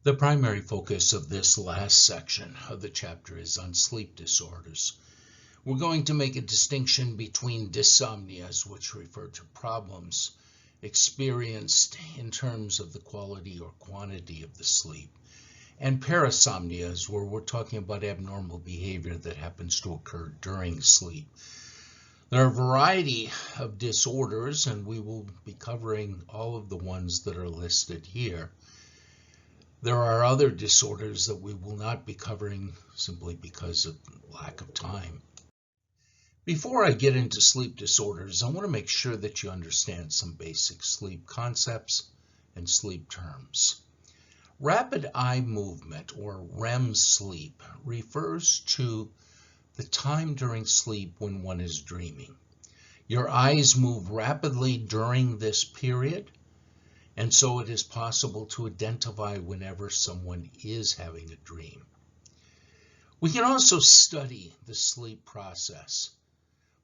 The primary focus of this last section of the chapter is on sleep disorders. We're going to make a distinction between dysomnias, which refer to problems experienced in terms of the quality or quantity of the sleep, and parasomnias, where we're talking about abnormal behavior that happens to occur during sleep. There are a variety of disorders, and we will be covering all of the ones that are listed here. There are other disorders that we will not be covering simply because of lack of time. Before I get into sleep disorders, I want to make sure that you understand some basic sleep concepts and sleep terms. Rapid eye movement, or REM sleep, refers to the time during sleep when one is dreaming. Your eyes move rapidly during this period, and so it is possible to identify whenever someone is having a dream. We can also study the sleep process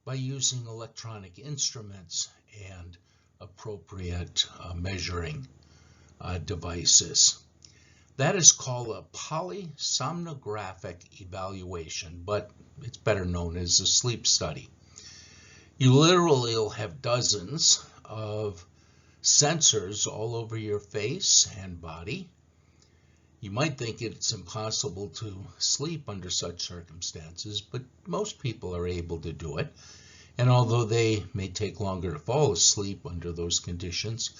by using electronic instruments and appropriate measuring devices. That is called a polysomnographic evaluation, but it's better known as a sleep study. You literally will have dozens of sensors all over your face and body. You might think it's impossible to sleep under such circumstances, but most people are able to do it. And although they may take longer to fall asleep under those conditions,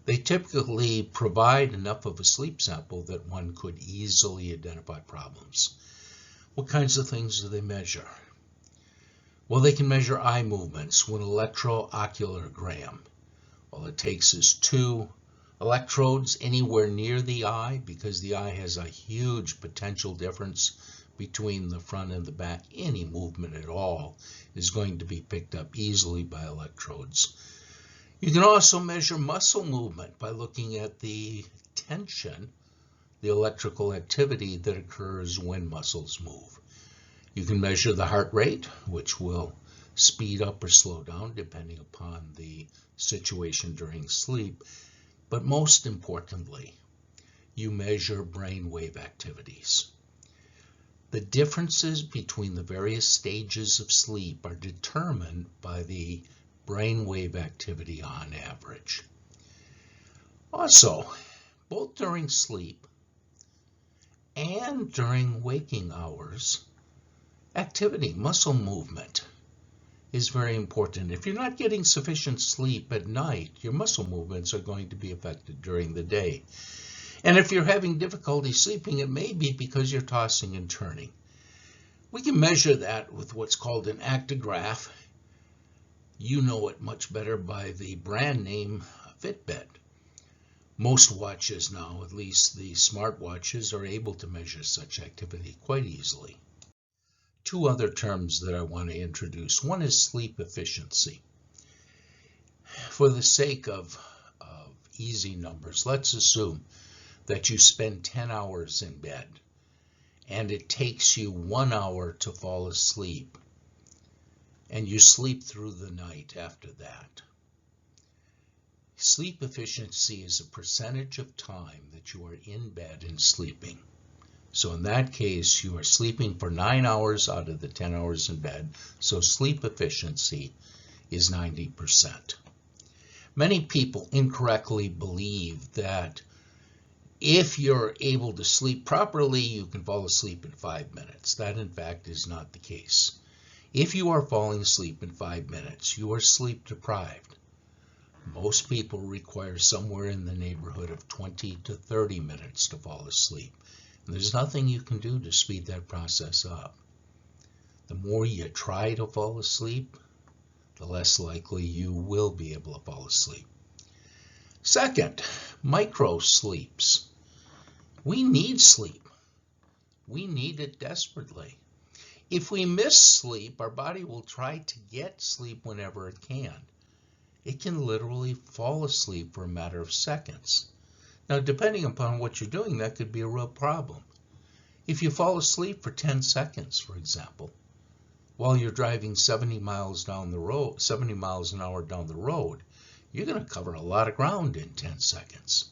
they typically provide enough of a sleep sample that one could easily identify problems. What kinds of things do they measure? Well, they can measure eye movements with an electrooculogram. All it takes is 2 electrodes anywhere near the eye, because the eye has a huge potential difference between the front and the back. Any movement at all is going to be picked up easily by electrodes. You can also measure muscle movement by looking at the tension, the electrical activity that occurs when muscles move. You can measure the heart rate, which will speed up or slow down depending upon the situation during sleep. But most importantly, you measure brainwave activities. The differences between the various stages of sleep are determined by the brainwave activity on average. Also, both during sleep and during waking hours, activity, muscle movement, is very important. If you're not getting sufficient sleep at night, your muscle movements are going to be affected during the day. And if you're having difficulty sleeping, it may be because you're tossing and turning. We can measure that with what's called an actigraph. You know it much better by the brand name Fitbit. Most watches now, at least the smart watches, are able to measure such activity quite easily. 2 other terms that I want to introduce. One is sleep efficiency. For the sake of easy numbers, let's assume that you spend 10 hours in bed and it takes you 1 hour to fall asleep, and you sleep through the night after that. Sleep efficiency is a percentage of time that you are in bed and sleeping. So in that case, you are sleeping for 9 hours out of the 10 hours in bed, so sleep efficiency is 90%. Many people incorrectly believe that if you're able to sleep properly, you can fall asleep in 5 minutes. That, in fact, is not the case. If you are falling asleep in 5 minutes, you are sleep deprived. Most people require somewhere in the neighborhood of 20 to 30 minutes to fall asleep. And there's nothing you can do to speed that process up. The more you try to fall asleep, the less likely you will be able to fall asleep. Second, micro sleeps. We need sleep. We need it desperately. If we miss sleep, our body will try to get sleep whenever it can. It can literally fall asleep for a matter of seconds. Now, depending upon what you're doing, that could be a real problem. If you fall asleep for 10 seconds, for example, while you're driving 70 miles an hour down the road, you're going to cover a lot of ground in 10 seconds.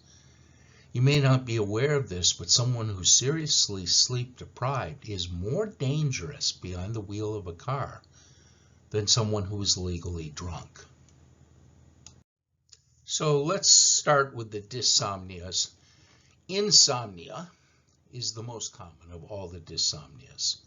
You may not be aware of this, but someone who's seriously sleep deprived is more dangerous behind the wheel of a car than someone who is legally drunk. So let's start with the dysomnias. Insomnia is the most common of all the dysomnias.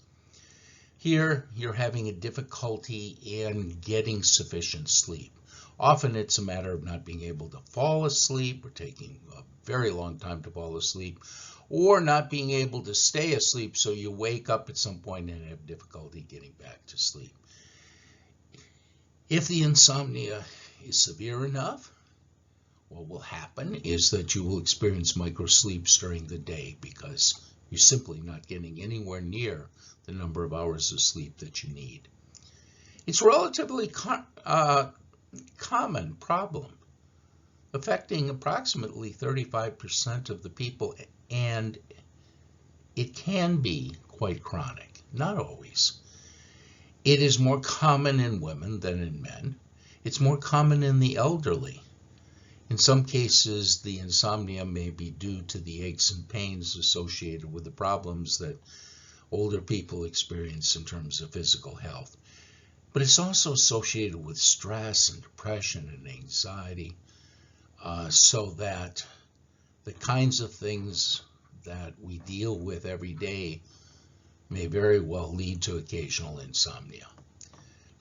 Here, you're having a difficulty in getting sufficient sleep. Often it's a matter of not being able to fall asleep or taking a very long time to fall asleep, or not being able to stay asleep, so you wake up at some point and have difficulty getting back to sleep. If the insomnia is severe enough, what will happen is that you will experience microsleeps during the day because you're simply not getting anywhere near the number of hours of sleep that you need. It's a relatively common problem, affecting approximately 35% of the people, and it can be quite chronic, not always. It is more common in women than in men. It's more common in the elderly. In some cases, the insomnia may be due to the aches and pains associated with the problems that older people experience in terms of physical health. But it's also associated with stress and depression and anxiety, so that the kinds of things that we deal with every day may very well lead to occasional insomnia.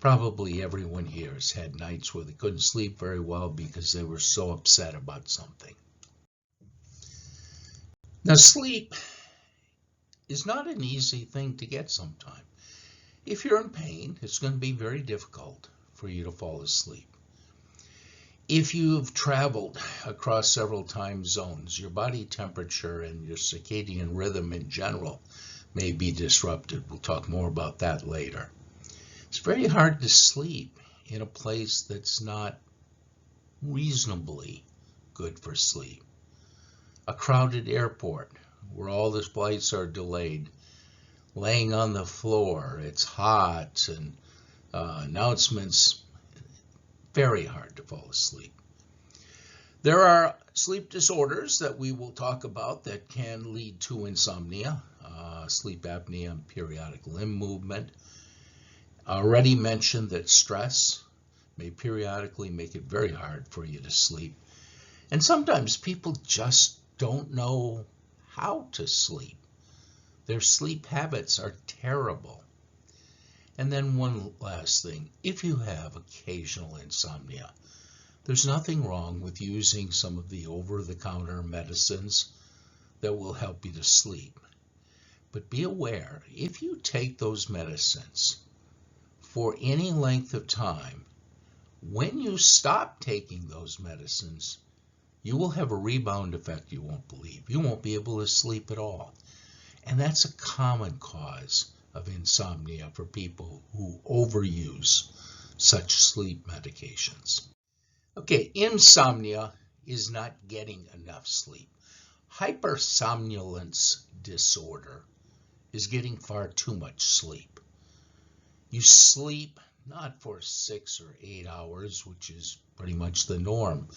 Probably everyone here has had nights where they couldn't sleep very well because they were so upset about something. Now, sleep is not an easy thing to get sometimes. If you're in pain, it's going to be very difficult for you to fall asleep. If you've traveled across several time zones, your body temperature and your circadian rhythm in general may be disrupted. We'll talk more about that later. It's very hard to sleep in a place that's not reasonably good for sleep. A crowded airport where all the flights are delayed, laying on the floor, it's hot, and announcements, very hard to fall asleep. There are sleep disorders that we will talk about that can lead to insomnia, sleep apnea and periodic limb movement. I already mentioned that stress may periodically make it very hard for you to sleep. And sometimes people just don't know how to sleep. Their sleep habits are terrible. And then one last thing, if you have occasional insomnia, there's nothing wrong with using some of the over-the-counter medicines that will help you to sleep. But be aware, if you take those medicines for any length of time, when you stop taking those medicines, you will have a rebound effect you won't believe. You won't be able to sleep at all. And that's a common cause of insomnia for people who overuse such sleep medications. Okay, insomnia is not getting enough sleep. Hypersomnolence disorder is getting far too much sleep. You sleep not for 6 or 8 hours, which is pretty much the norm,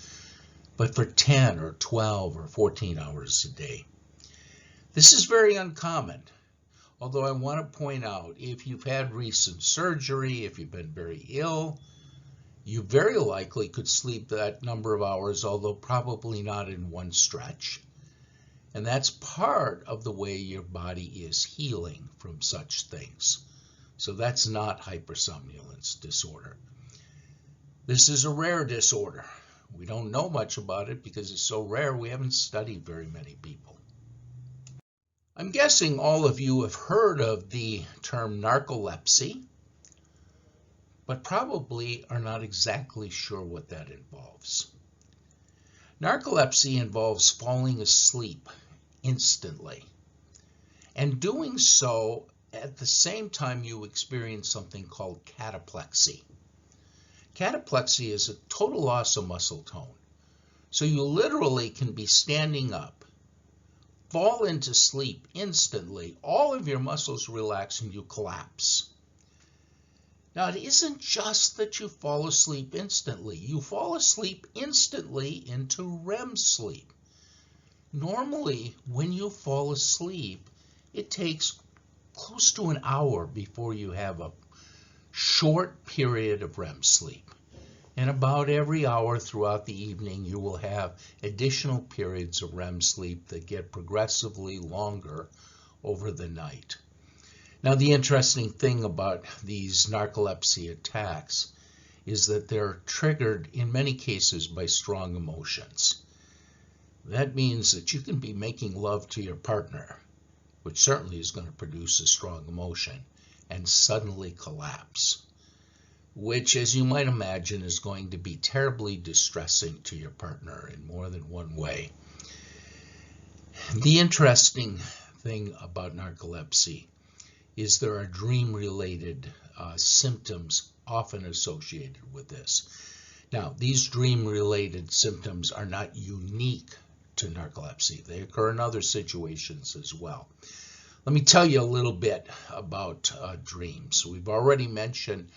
but for 10 or 12 or 14 hours a day. This is very uncommon, although I want to point out, if you've had recent surgery, if you've been very ill, you very likely could sleep that number of hours, although probably not in one stretch. And that's part of the way your body is healing from such things. So that's not hypersomnolence disorder. This is a rare disorder. We don't know much about it because it's so rare we haven't studied very many people. I'm guessing all of you have heard of the term narcolepsy, but probably are not exactly sure what that involves. Narcolepsy involves falling asleep instantly, and doing so at the same time you experience something called cataplexy. Cataplexy is a total loss of muscle tone. So you literally can be standing up, fall into sleep instantly, all of your muscles relax and you collapse. Now, it isn't just that you fall asleep instantly. You fall asleep instantly into REM sleep. Normally, when you fall asleep, it takes close to an hour before you have a short period of REM sleep. And about every hour throughout the evening, you will have additional periods of REM sleep that get progressively longer over the night. Now, the interesting thing about these narcolepsy attacks is that they're triggered in many cases by strong emotions. That means that you can be making love to your partner, which certainly is going to produce a strong emotion, and suddenly collapse, which, as you might imagine, is going to be terribly distressing to your partner in more than one way. The interesting thing about narcolepsy is there are dream-related symptoms often associated with this. Now, these dream-related symptoms are not unique to narcolepsy. They occur in other situations as well. Let me tell you a little bit about dreams. We've already mentioned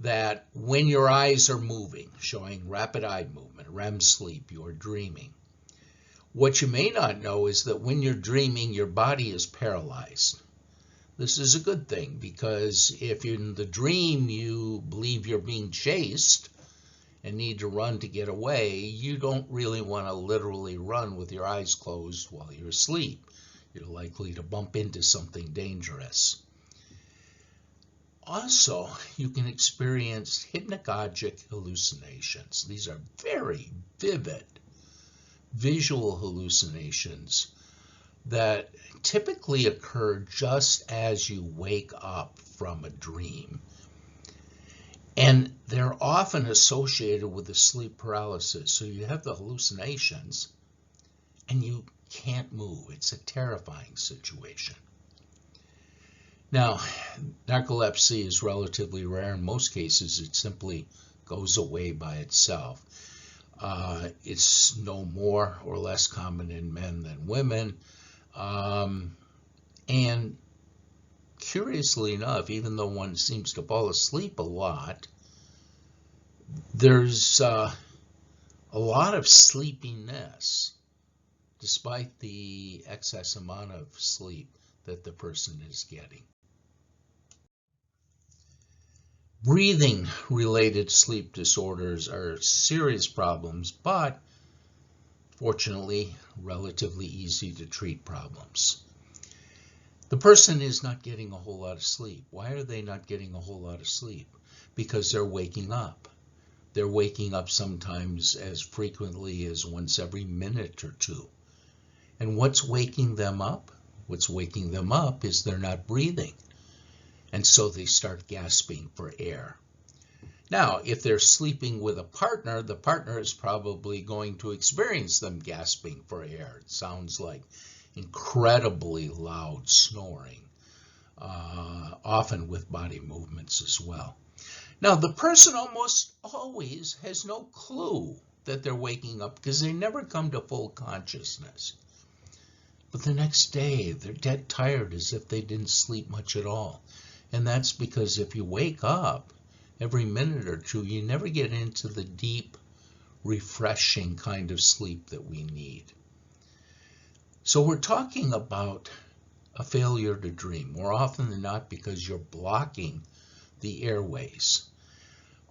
that when your eyes are moving, showing rapid eye movement, REM sleep, you're dreaming. What you may not know is that when you're dreaming, your body is paralyzed. This is a good thing, because if in the dream you believe you're being chased and need to run to get away, you don't really want to literally run with your eyes closed while you're asleep. You're likely to bump into something dangerous. Also, you can experience hypnagogic hallucinations. These are very vivid visual hallucinations that typically occur just as you wake up from a dream. And they're often associated with the sleep paralysis. So you have the hallucinations and you can't move. It's a terrifying situation. Now, narcolepsy is relatively rare. In most cases, it simply goes away by itself. It's no more or less common in men than women. And curiously enough, even though one seems to fall asleep a lot, there's a lot of sleepiness despite the excess amount of sleep that the person is getting. Breathing-related sleep disorders are serious problems, but fortunately, relatively easy to treat problems. The person is not getting a whole lot of sleep. Why are they not getting a whole lot of sleep? Because they're waking up. They're waking up sometimes as frequently as once every minute or two. And what's waking them up? What's waking them up is they're not breathing. And so they start gasping for air. Now, if they're sleeping with a partner, the partner is probably going to experience them gasping for air. It sounds like incredibly loud snoring, often with body movements as well. Now, the person almost always has no clue that they're waking up because they never come to full consciousness. But the next day, they're dead tired as if they didn't sleep much at all. And that's because if you wake up every minute or two, you never get into the deep, refreshing kind of sleep that we need. So we're talking about a failure to dream, more often than not because you're blocking the airways,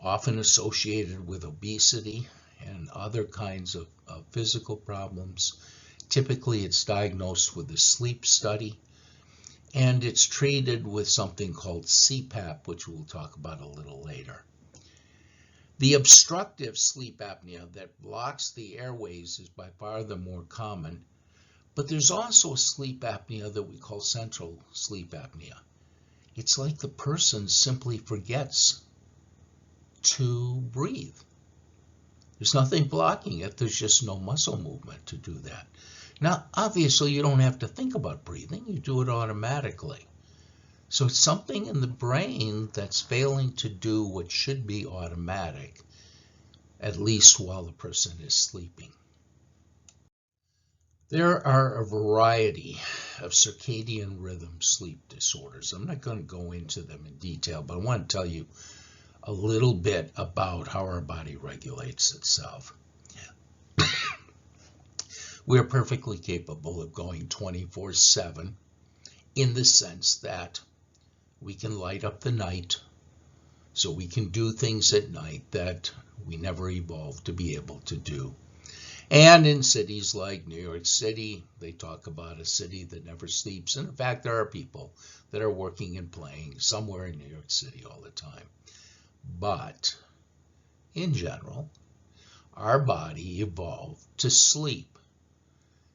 often associated with obesity and other kinds of physical problems. Typically, it's diagnosed with a sleep study, and it's treated with something called CPAP, which we'll talk about a little later. The obstructive sleep apnea that blocks the airways is by far the more common, but there's also a sleep apnea that we call central sleep apnea. It's like the person simply forgets to breathe. There's nothing blocking it, there's just no muscle movement to do that. Now, obviously, you don't have to think about breathing, you do it automatically. So it's something in the brain that's failing to do what should be automatic, at least while the person is sleeping. There are a variety of circadian rhythm sleep disorders. I'm not going to go into them in detail, but I want to tell you a little bit about how our body regulates itself. We're perfectly capable of going 24/7 in the sense that we can light up the night, so we can do things at night that we never evolved to be able to do. And in cities like New York City, they talk about a city that never sleeps. And in fact, there are people that are working and playing somewhere in New York City all the time. But in general, our body evolved to sleep.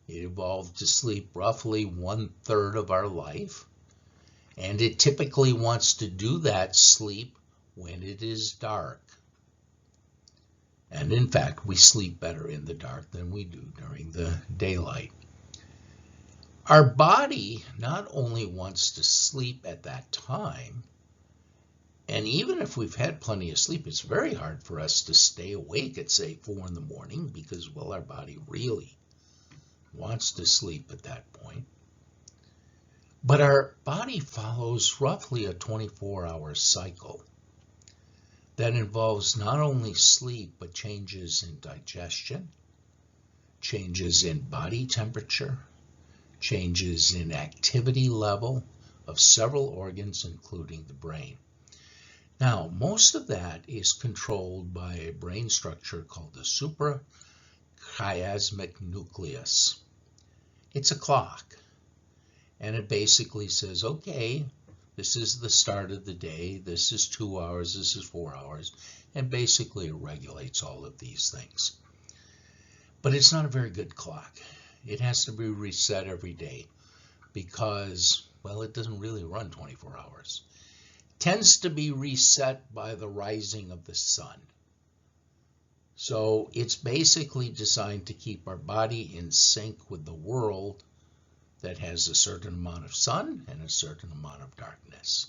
It evolved to sleep roughly 1/3 of our life. And it typically wants to do that sleep when it is dark. And in fact, we sleep better in the dark than we do during the daylight. Our body not only wants to sleep at that time, and even if we've had plenty of sleep, it's very hard for us to stay awake at, say, 4 in the morning because, well, our body really wants to sleep at that point. But our body follows roughly a 24-hour cycle that involves not only sleep, but changes in digestion, changes in body temperature, changes in activity level of several organs, including the brain. Now, most of that is controlled by a brain structure called the suprachiasmatic nucleus. It's a clock, and it basically says, okay, this is the start of the day, this is 2 hours, this is 4 hours, and basically it regulates all of these things. But it's not a very good clock. It has to be reset every day because, well, it doesn't really run 24 hours. It tends to be reset by the rising of the sun. So it's basically designed to keep our body in sync with the world that has a certain amount of sun and a certain amount of darkness.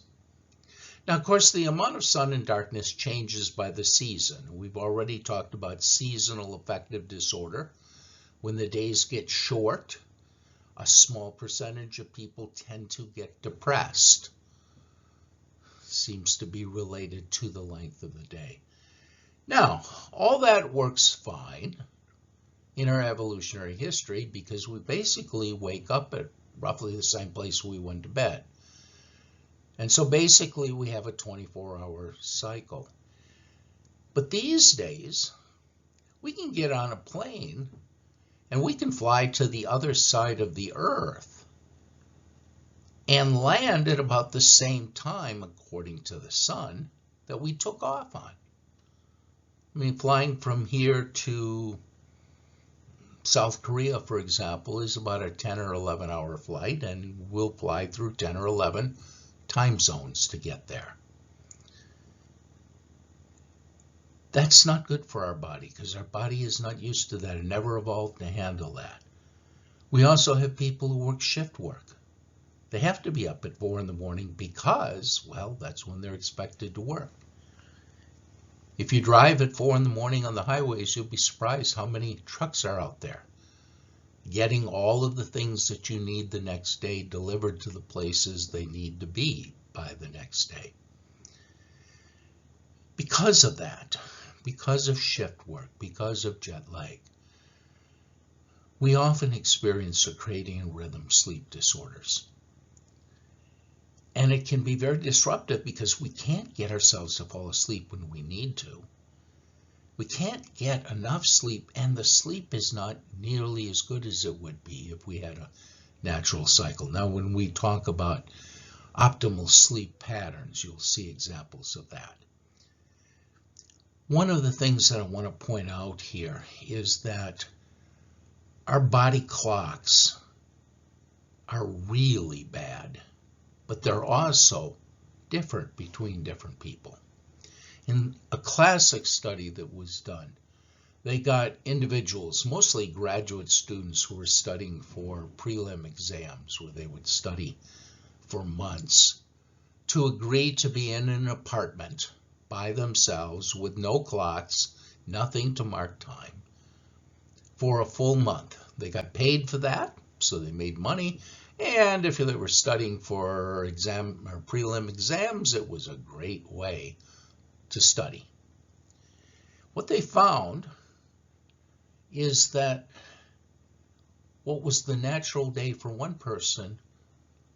Now, of course, the amount of sun and darkness changes by the season. We've already talked about seasonal affective disorder. When the days get short, a small percentage of people tend to get depressed. Seems to be related to the length of the day. Now, all that works fine in our evolutionary history because we basically wake up at roughly the same place we went to bed. And so basically we have a 24-hour cycle. But these days, we can get on a plane and we can fly to the other side of the earth and land at about the same time, according to the sun, that we took off on. I mean, flying from here to South Korea, for example, is about a 10 or 11 hour flight, and we'll fly through 10 or 11 time zones to get there. That's not good for our body because our body is not used to that and never evolved to handle that. We also have people who work shift work. They have to be up at 4 in the morning because, well, that's when they're expected to work. If you drive at 4 in the morning on the highways, you'll be surprised how many trucks are out there getting all of the things that you need the next day delivered to the places they need to be by the next day. Because of that, because of shift work, because of jet lag, we often experience circadian rhythm sleep disorders. And it can be very disruptive because we can't get ourselves to fall asleep when we need to. We can't get enough sleep, and the sleep is not nearly as good as it would be if we had a natural cycle. Now, when we talk about optimal sleep patterns, you'll see examples of that. One of the things that I want to point out here is that our body clocks are really bad, but they're also different between different people. In a classic study that was done, they got individuals, mostly graduate students who were studying for prelim exams, where they would study for months, to agree to be in an apartment by themselves with no clocks, nothing to mark time, for a full month. They got paid for that, so they made money. And if they were studying for exam or prelim exams, it was a great way to study. What they found is that what was the natural day for one person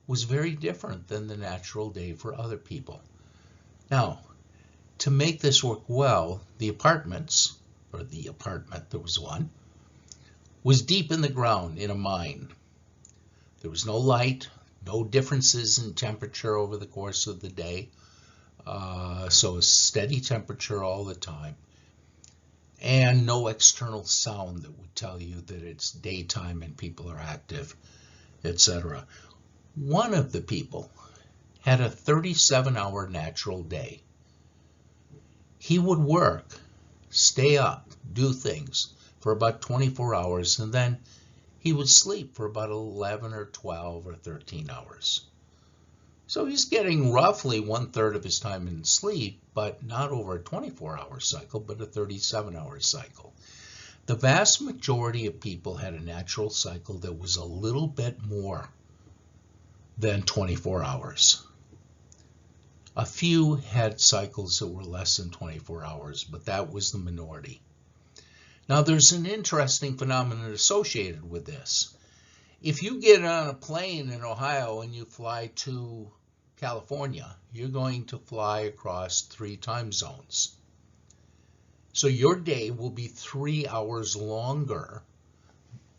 was very different than the natural day for other people. Now, to make this work well, the apartment, there was one, was deep in the ground in a mine. There was no light, no differences in temperature over the course of the day, so a steady temperature all the time, and no external sound that would tell you that it's daytime and people are active, etc. One of the people had a 37-hour natural day. He would work, stay up, do things for about 24 hours, and then he would sleep for about 11 or 12 or 13 hours. So he's getting roughly 1/3 of his time in sleep, but not over a 24-hour cycle, but a 37-hour cycle. The vast majority of people had a natural cycle that was a little bit more than 24 hours. A few had cycles that were less than 24 hours, but that was the minority. Now, there's an interesting phenomenon associated with this. If you get on a plane in Ohio and you fly to California, you're going to fly across 3 time zones. So your day will be 3 hours longer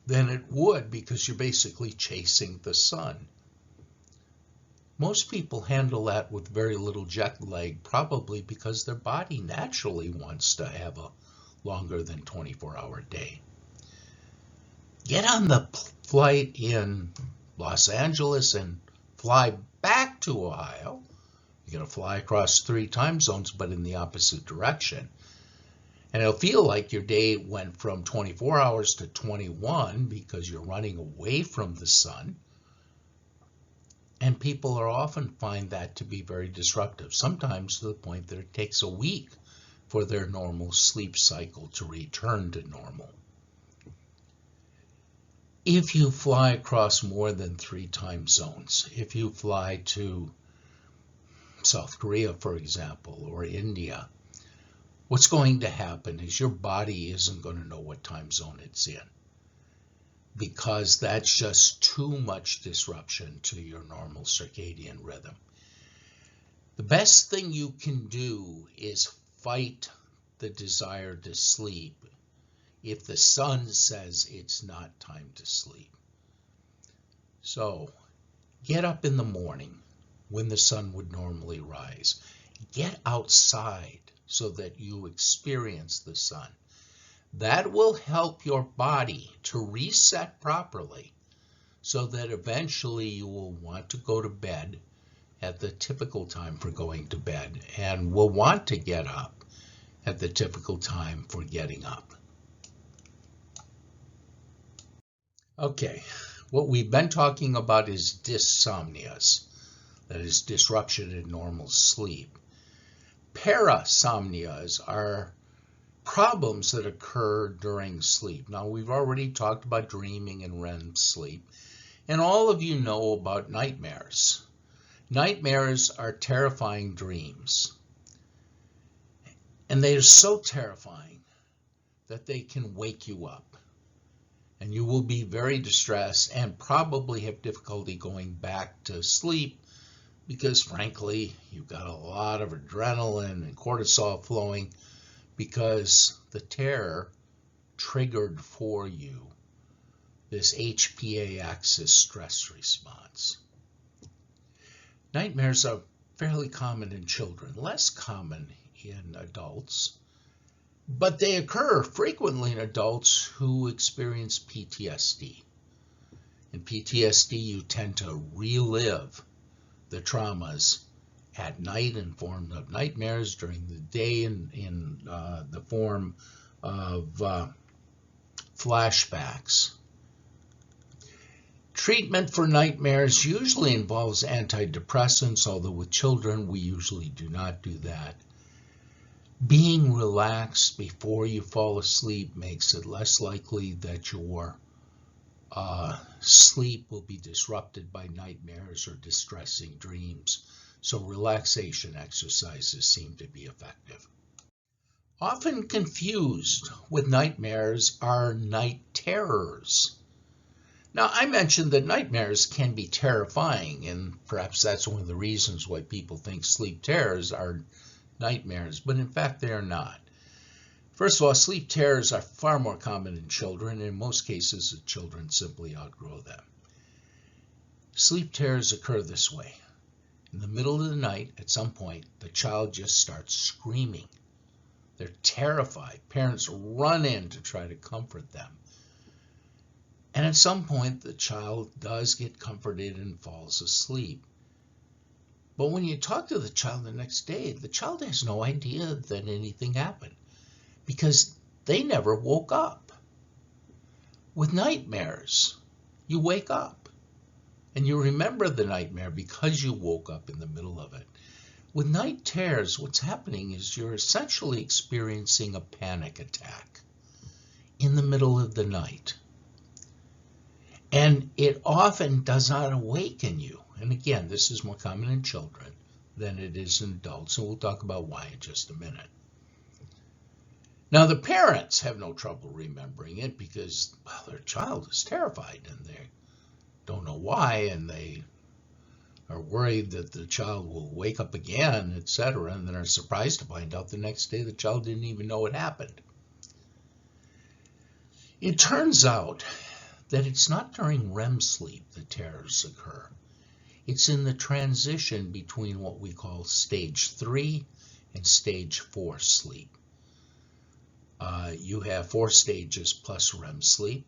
than it would because you're basically chasing the sun. Most people handle that with very little jet lag, probably because their body naturally wants to have a longer than 24-hour day. Get on the flight in Los Angeles and fly back to Ohio. You're going to fly across 3 time zones, but in the opposite direction. And it'll feel like your day went from 24 hours to 21 because you're running away from the sun. And people are often find that to be very disruptive, sometimes to the point that it takes a week for their normal sleep cycle to return to normal. If you fly across more than 3 time zones, if you fly to South Korea, for example, or India, what's going to happen is your body isn't going to know what time zone it's in, because that's just too much disruption to your normal circadian rhythm. The best thing you can do is fight the desire to sleep if the sun says it's not time to sleep. So get up in the morning when the sun would normally rise. Get outside so that you experience the sun. That will help your body to reset properly so that eventually you will want to go to bed at the typical time for going to bed and will want to get up at the typical time for getting up. Okay, what we've been talking about is dysomnias, that is disruption in normal sleep. Parasomnias are problems that occur during sleep. Now, we've already talked about dreaming and REM sleep, and all of you know about nightmares. Nightmares are terrifying dreams, and they are so terrifying that they can wake you up, and you will be very distressed and probably have difficulty going back to sleep because, frankly, you've got a lot of adrenaline and cortisol flowing because the terror triggered for you this HPA axis stress response. Nightmares are fairly common in children, less common in adults, but they occur frequently in adults who experience PTSD. In PTSD, you tend to relive the traumas at night in form of nightmares, during the day in the form of flashbacks. Treatment for nightmares usually involves antidepressants, although with children we usually do not do that. Being relaxed before you fall asleep makes it less likely that your sleep will be disrupted by nightmares or distressing dreams. So relaxation exercises seem to be effective. Often confused with nightmares are night terrors. Now, I mentioned that nightmares can be terrifying, and perhaps that's one of the reasons why people think sleep terrors are nightmares, but in fact they are not. First of all, sleep terrors are far more common in children. In most cases, the children simply outgrow them. Sleep terrors occur this way. In the middle of the night, at some point, the child just starts screaming. They're terrified. Parents run in to try to comfort them. And at some point, the child does get comforted and falls asleep. But when you talk to the child the next day, the child has no idea that anything happened because they never woke up. With nightmares, you wake up and you remember the nightmare because you woke up in the middle of it. With night terrors, what's happening is you're essentially experiencing a panic attack in the middle of the night. And it often does not awaken you. And again, this is more common in children than it is in adults, and we'll talk about why in just a minute. Now, the parents have no trouble remembering it because, well, their child is terrified and they don't know why, and they are worried that the child will wake up again, etc., and then are surprised to find out the next day the child didn't even know it happened. It turns out that it's not during REM sleep that terrors occur. It's in the transition between what we call stage 3 and stage 4 sleep. You have 4 stages plus REM sleep,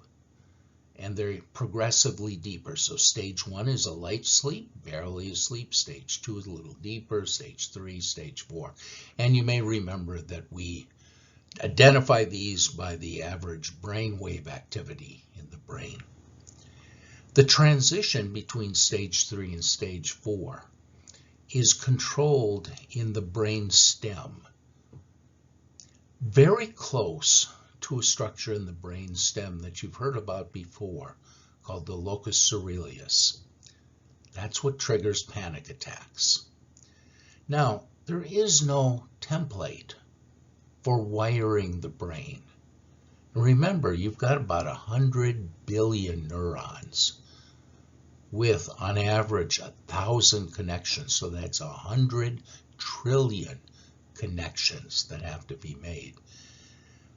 and they're progressively deeper. So stage 1 is a light sleep, barely asleep. Stage 2 is a little deeper. Stage 3, stage 4. And you may remember that we identify these by the average brainwave activity in the brain. The transition between stage 3 and stage 4 is controlled in the brain stem, very close to a structure in the brain stem that you've heard about before called the locus coeruleus. That's what triggers panic attacks. Now, there is no template for wiring the brain. Remember, you've got about 100 billion neurons with, on average, 1,000 connections. So that's 100 trillion connections that have to be made.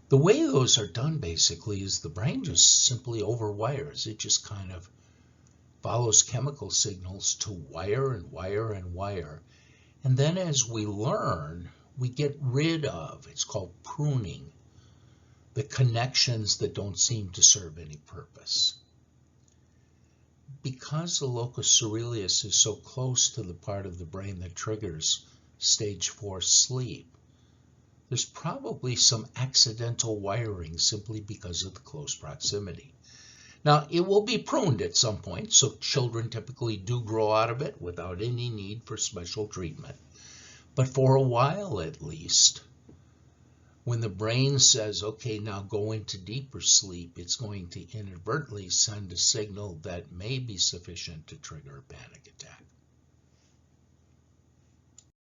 The way those are done, basically, is the brain just simply overwires. It just kind of follows chemical signals to wire and wire and wire. And then as we learn, we get rid of, it's called pruning, the connections that don't seem to serve any purpose. Because the locus coeruleus is so close to the part of the brain that triggers stage 4 sleep, there's probably some accidental wiring simply because of the close proximity. Now, it will be pruned at some point, so children typically do grow out of it without any need for special treatment. But for a while at least, when the brain says, okay, now go into deeper sleep, it's going to inadvertently send a signal that may be sufficient to trigger a panic attack.